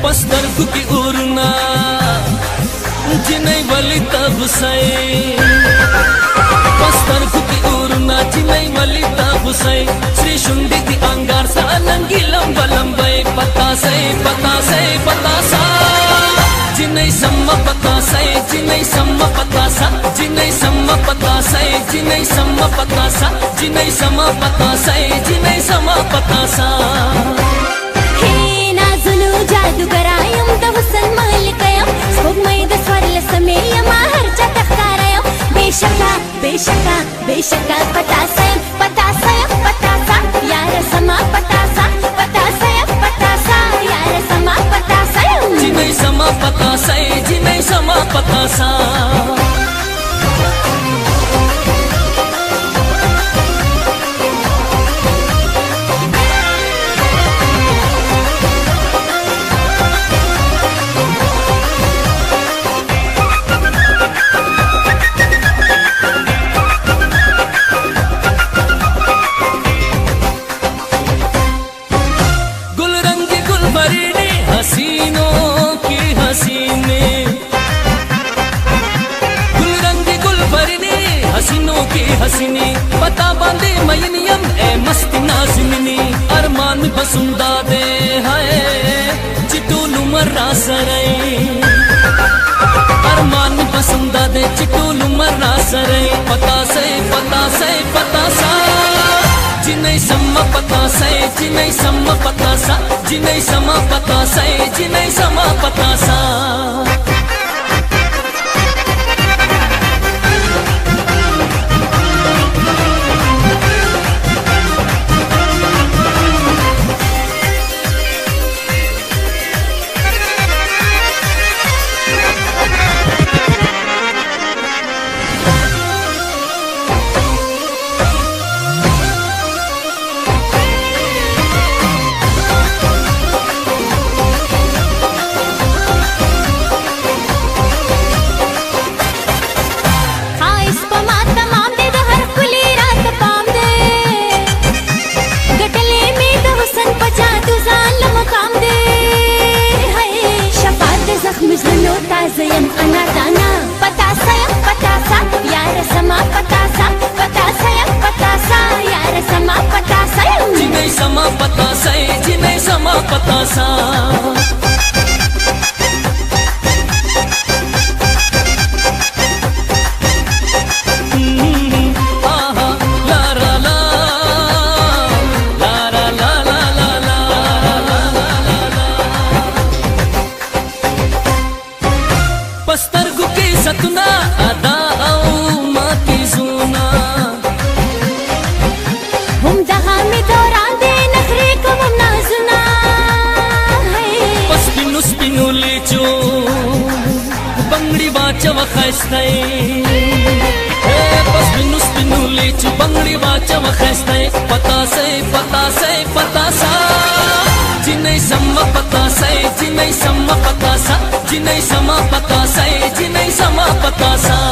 पस्तरku की urna जिनै वली तब सै पस्तरku की urna जिनै वली तब सै श्री शुंडी ती अंगार सा नंगी लंबा लंबै पता सा जिनै सम्म पता सा जिनै सम्म पता सा जिनै सम्म पता सा जिनै सम्म पता सा जिनै सम्म पता सा जिनै सम्म पता सा जादूगरायम द हुसन मालिकयम स्फोगमयद स्वरल समेयम हरचा तख्तारयम बेशका बेशका बेशका पतासयम पतासयम पतासा यार समा पतासा पतासयम पतासा यार समा पतासयम जिनै समा पतासा जिनै समा पतासा हसीनों की हसीने गुलरंगी गुलबरनी हसीनों की हसीनी पता बांधे मयनियम ए मस्ती नाज़िमनी अरमान बसुंदा दे हाय चिटूलू मर्रा सरई अरमान बसुंदा दे चिटूलू मर्रा सरई पता सा जिनै सम्म पता सा जिनै सम्म पता सा जिनै सम्म पता सा जिनै सम्म पता सा ताज़यम अनादाना पतासयम पतासा यार समा पतासा पतासयम पतासा यार समा पतासयम जिनै समा पतासा जिनै समा पतासा पस्तरku की सतना अदा माती जुना हम जहाँ में दौरान दे नखरे को हम नाजुना पस्पिनु स्पिनु लीचो बंगड़ी वाचा वखस्ताई पस्पिनु स्पिनु लीचो बंगड़ी वाचा वखस्ताई पता सा जिनै सम्म पता सा जिनै सम्म पता सा जिनै सम्म पता सा जिनै सम्म पता सा